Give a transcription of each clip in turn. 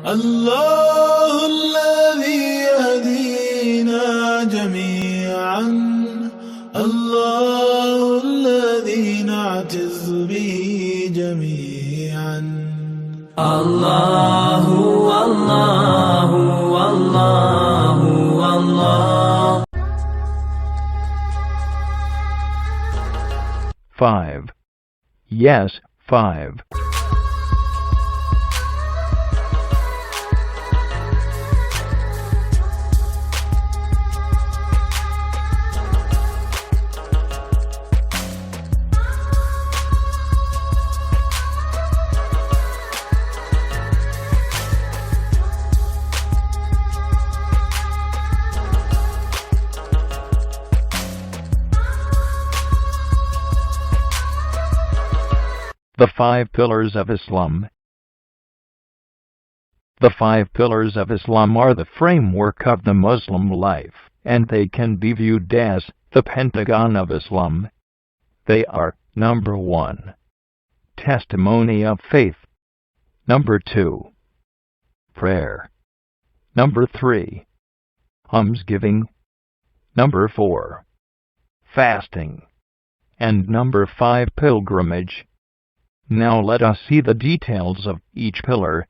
الله الذي يهدينا جميعا، الله الذي نعتز به جميعا. الله والله والله والله. 5. Yes, 5. The 5 Pillars of Islam. The 5 Pillars of Islam are the framework of the Muslim life, and they can be viewed as the Pentagon of Islam. They are: number 1, testimony of faith; number 2, prayer; number 3, almsgiving; number 4, fasting; and number 5, pilgrimage. Now let us see the details of each pillar.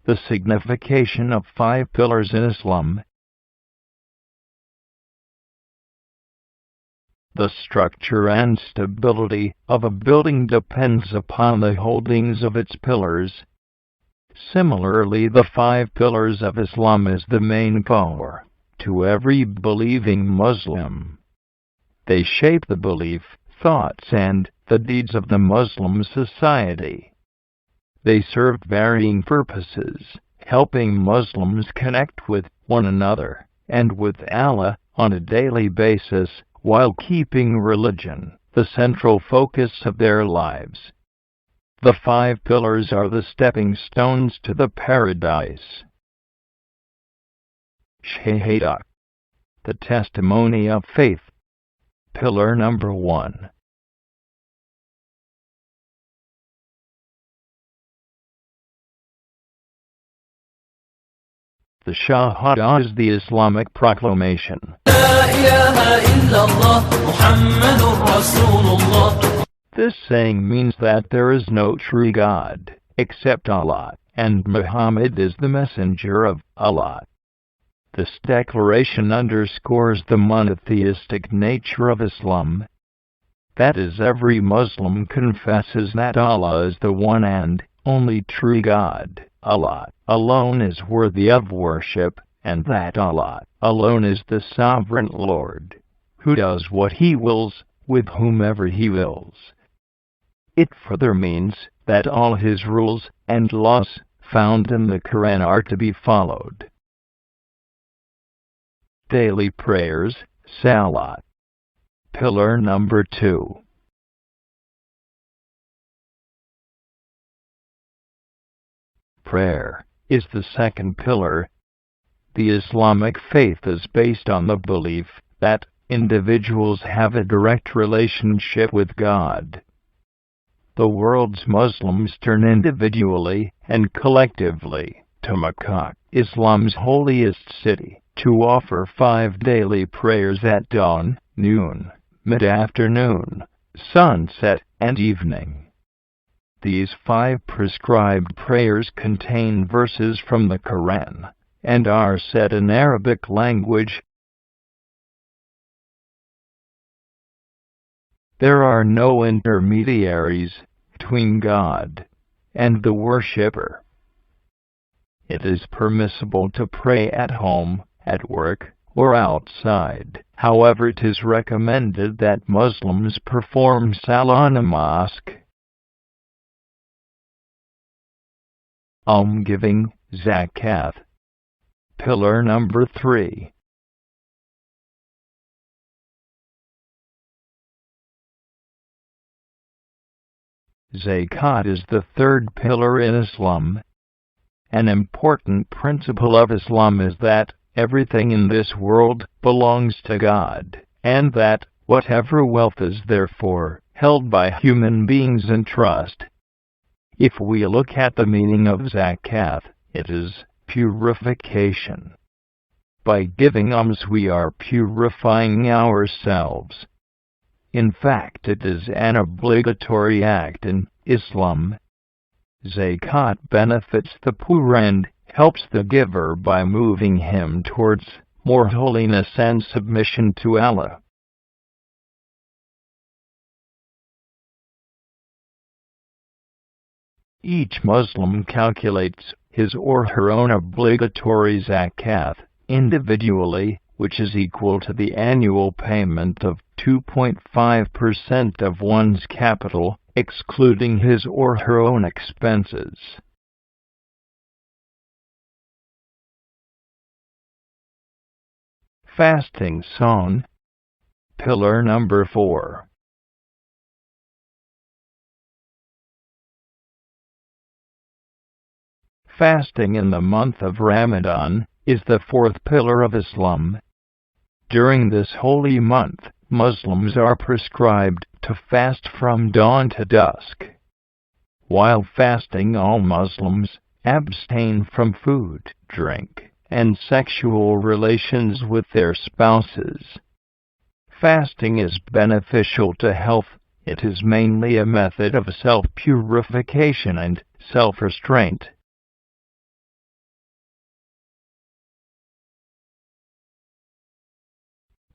The signification of 5 pillars in Islam. The structure and stability of a building depends upon the holdings of its pillars. Similarly, the 5 pillars of Islam is the main core to every believing Muslim. They shape the belief, thoughts, and the deeds of the Muslim society. They serve varying purposes, helping Muslims connect with one another and with Allah on a daily basis, while keeping religion the central focus of their lives. The 5 pillars are the stepping stones to the paradise. Shahada, the testimony of faith. Pillar number 1. The Shahada is the Islamic proclamation. This saying means that there is no true God except Allah, and Muhammad is the messenger of Allah. This declaration underscores the monotheistic nature of Islam. That is, every Muslim confesses that Allah is the one and only true God. Allah alone is worthy of worship, and that Allah alone is the sovereign Lord, who does what He wills, with whomever He wills. It further means that all His rules and laws found in the Qur'an are to be followed. Daily prayers, Salat. Pillar number 2. Prayer is the second pillar. The Islamic faith is based on the belief that individuals have a direct relationship with God. The world's Muslims turn individually and collectively to Mecca, Islam's holiest city, to offer 5 daily prayers at dawn, noon, mid-afternoon, sunset, and evening. These 5 prescribed prayers contain verses from the Qur'an and are said in Arabic language. There are no intermediaries between God and the worshipper. It is permissible to pray at home, at work, or outside. However, it is recommended that Muslims perform salah in a mosque. Almsgiving, Zakat. Pillar number 3. Zakat is the third pillar in Islam. An important principle of Islam is that everything in this world belongs to God, and that whatever wealth is therefore held by human beings in trust. If we look at the meaning of zakat, it is purification. By giving alms we are purifying ourselves. In fact, it is an obligatory act in Islam. Zakat benefits the poor and helps the giver by moving him towards more holiness and submission to Allah. Each Muslim calculates his or her own obligatory zakat individually, which is equal to the annual payment of 2.5% of one's capital, excluding his or her own expenses. Fasting Song. Pillar number 4. Fasting in the month of Ramadan is the fourth pillar of Islam. During this holy month, Muslims are prescribed to fast from dawn to dusk. While fasting, all Muslims abstain from food, drink, and sexual relations with their spouses. Fasting is beneficial to health. It is mainly a method of self-purification and self-restraint.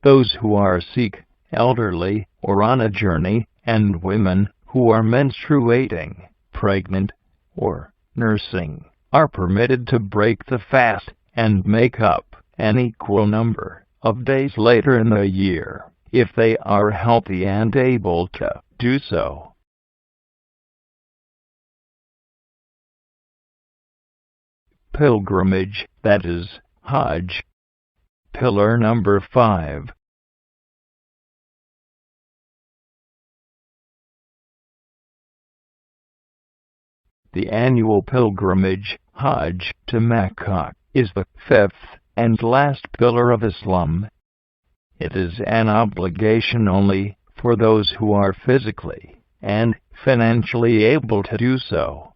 Those who are sick, elderly, or on a journey, and women who are menstruating, pregnant, or nursing, are permitted to break the fast and make up an equal number of days later in the year, if they are healthy and able to do so. Pilgrimage, that is, Hajj. Pillar number 5. The annual pilgrimage, Hajj, to Mecca, is the fifth and last pillar of Islam. It is an obligation only for those who are physically and financially able to do so.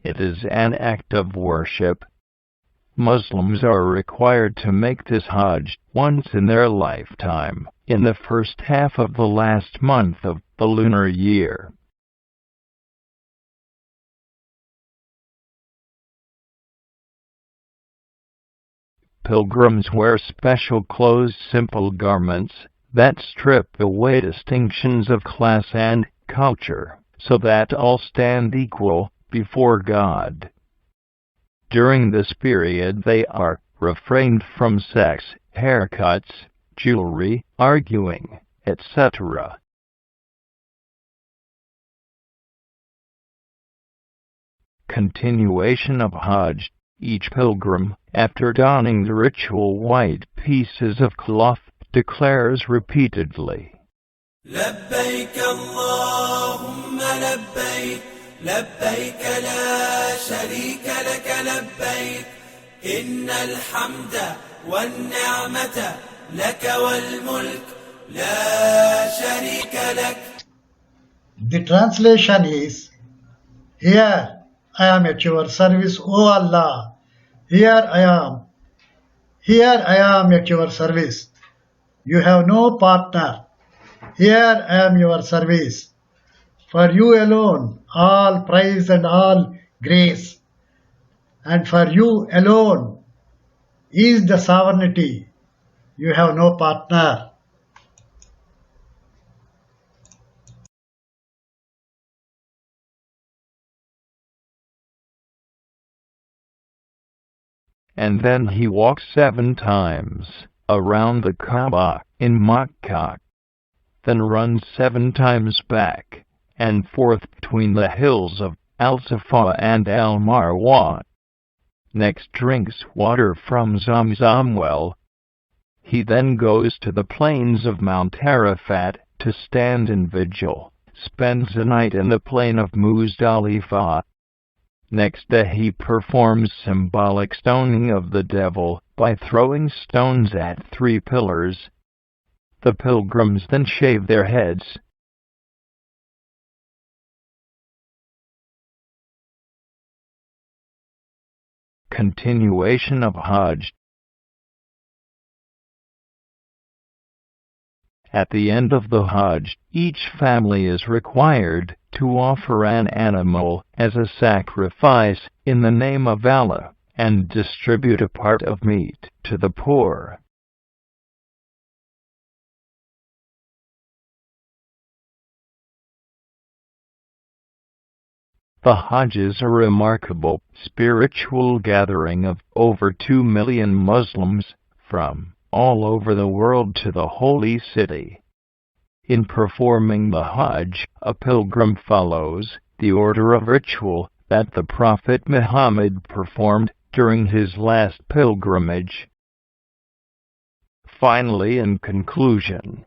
It is an act of worship. Muslims are required to make this Hajj once in their lifetime, in the first half of the last month of the lunar year. Pilgrims wear special clothes, simple garments, that strip away distinctions of class and culture, so that all stand equal before God. During this period they are refrained from sex, haircuts, jewelry, arguing, etc. Continuation of Hajj. Each pilgrim, after donning the ritual white pieces of cloth, declares repeatedly, لبيك اللهم لبيك لبيك لا شريك لك لبيك إن الحمد والنعمة لك والملك لا شريك لك. The translation is, Here I am at your service, O Allah. Here I am at your service. You have no partner. Here I am your service. For you alone all praise and all grace. And for you alone is the sovereignty. You have no partner. and then he walks 7 times around the Kaaba in Mecca, then runs 7 times back and forth between the hills of Al-Safa and Al-Marwa. Next drinks water from Zamzam well. He then goes to the plains of Mount Arafat to stand in vigil, spends the night in the plain of Muzdalifah. Next day he performs symbolic stoning of the devil by throwing stones at 3 pillars. The pilgrims then shave their heads. continuation of Hajj. At the end of the Hajj, each family is required to offer an animal as a sacrifice in the name of Allah, and distribute a part of meat to the poor. The Hajj is a remarkable spiritual gathering of over 2 million Muslims from all over the world to the holy city. In performing the Hajj, a pilgrim follows the order of ritual that the Prophet Muhammad performed during his last pilgrimage. Finally, in conclusion,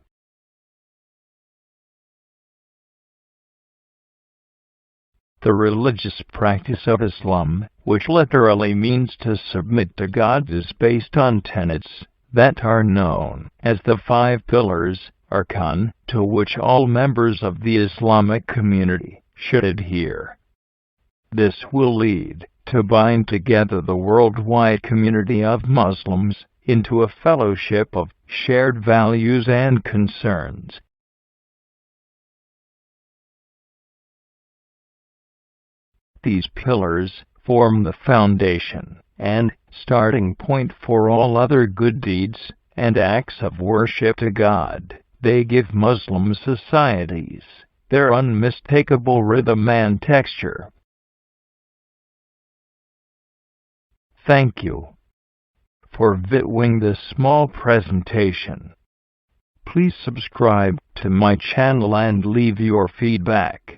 the religious practice of Islam, which literally means to submit to God, is based on tenets that are known as the 5 pillars, Arkan, to which all members of the Islamic community should adhere. This will lead to bind together the worldwide community of Muslims into a fellowship of shared values and concerns. These pillars form the foundation and starting point for all other good deeds and acts of worship to God. They give Muslim societies their unmistakable rhythm and texture. Thank you for viewing this small presentation. Please subscribe to my channel and leave your feedback.